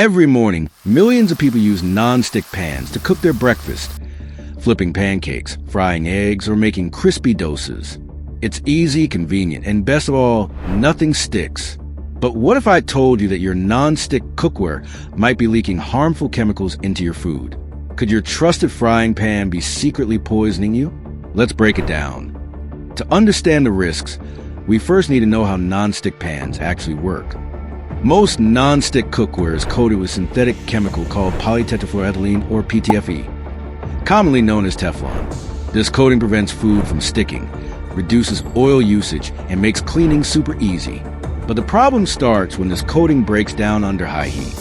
Every morning, millions of people use non-stick pans to cook their breakfast, flipping pancakes, frying eggs, or making crispy doughs. It's easy, convenient, and best of all, nothing sticks. But what if I told you that your non-stick cookware might be leaking harmful chemicals into your food? Could your trusted frying pan be secretly poisoning you? Let's break it down. To understand the risks, we first need to know how non-stick pans actually work. Most non-stick cookware is coated with synthetic chemical called polytetrafluoroethylene or PTFE, commonly known as Teflon. This coating prevents food from sticking, reduces oil usage, and makes cleaning super easy. But the problem starts when this coating breaks down under high heat.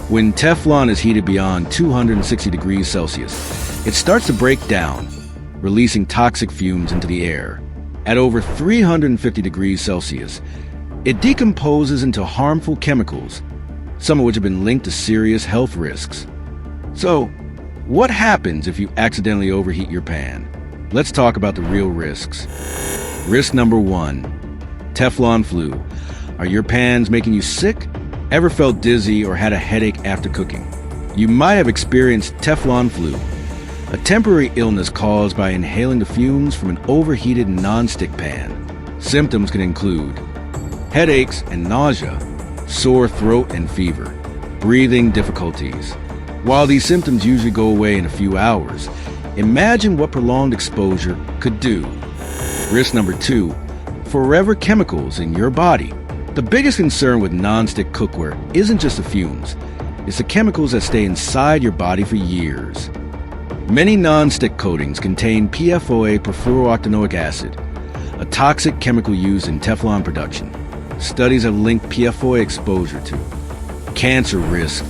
When Teflon is heated beyond 260 degrees Celsius, it starts to break down, releasing toxic fumes into the air. At over 350 degrees Celsius, it decomposes into harmful chemicals, some of which have been linked to serious health risks. So, what happens if you accidentally overheat your pan? Let's talk about the real risks. Risk number 1, Teflon flu. Are your pans making you sick? Ever felt dizzy or had a headache after cooking? You might have experienced Teflon flu, a temporary illness caused by inhaling the fumes from an overheated non-stick pan. Symptoms can include headaches and nausea, sore throat and fever, breathing difficulties. While these symptoms usually go away in a few hours, imagine what prolonged exposure could do. Risk number 2, forever chemicals in your body. The biggest concern with non-stick cookware isn't just the fumes, it's the chemicals that stay inside your body for years. Many non-stick coatings contain PFOA, perfluorooctanoic acid, a toxic chemical used in Teflon production. Studies have linked PFOA exposure to cancer risk,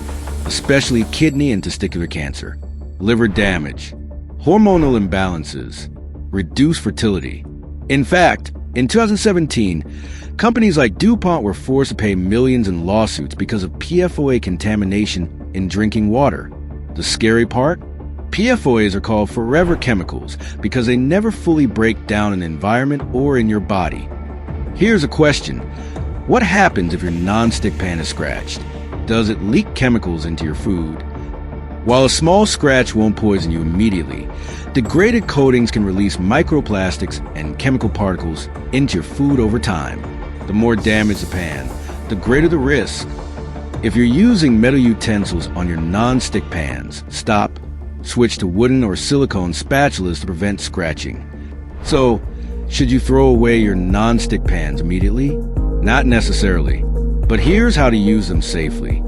especially kidney and testicular cancer, liver damage, hormonal imbalances, reduced fertility. In fact, in 2017, companies like DuPont were forced to pay millions in lawsuits because of PFOA contamination in drinking water. The scary part? PFOAs are called forever chemicals because they never fully break down in the environment or in your body. Here's a question. What happens if your non-stick pan is scratched? Does it leak chemicals into your food? While a small scratch won't poison you immediately, degraded coatings can release microplastics and chemical particles into your food over time. The more damaged the pan, the greater the risk. If you're using metal utensils on your non-stick pans, stop. Switch to wooden or silicone spatulas to prevent scratching. So, should you throw away your non-stick pans immediately? Not necessarily, but here's how to use them safely.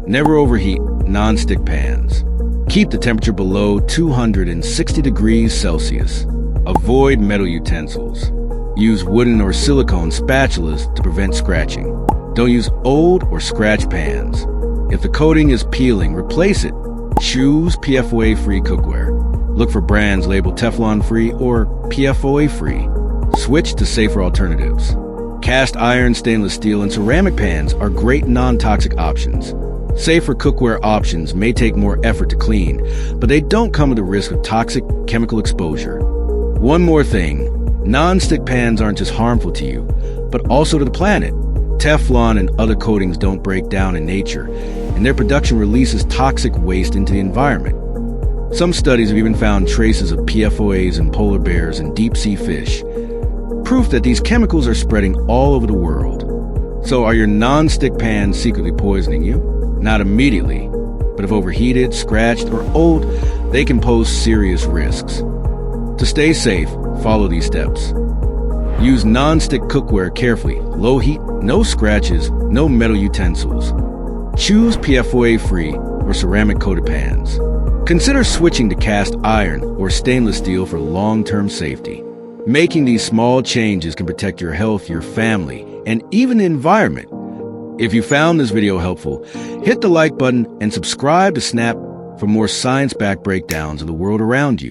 Never overheat non-stick pans. Keep the temperature below 260 degrees Celsius. Avoid metal utensils. Use wooden or silicone spatulas to prevent scratching. Don't use old or scratched pans. If the coating is peeling, replace it. Choose PFOA-free cookware. Look for brands labeled Teflon-free or PFOA-free. Switch to safer alternatives. Cast iron, stainless steel, and ceramic pans are great non-toxic options. Safer cookware options may take more effort to clean, but they don't come with the risk of toxic chemical exposure. One more thing, non-stick pans aren't just harmful to you, but also to the planet. Teflon and other coatings don't break down in nature, and their production releases toxic waste into the environment. Some studies have even found traces of PFOAs in polar bears and deep-sea fish, proof that these chemicals are spreading all over the world. So are your non-stick pans secretly poisoning you? Not immediately, but if overheated, scratched, or old, they can pose serious risks. To stay safe, follow these steps. Use non-stick cookware carefully. Low heat, no scratches, no metal utensils. Choose PFOA-free or ceramic-coated pans. Consider switching to cast iron or stainless steel for long-term safety. Making these small changes can protect your health, your family, and even the environment. If you found this video helpful, hit the like button and subscribe to Snap for more science-backed breakdowns of the world around you.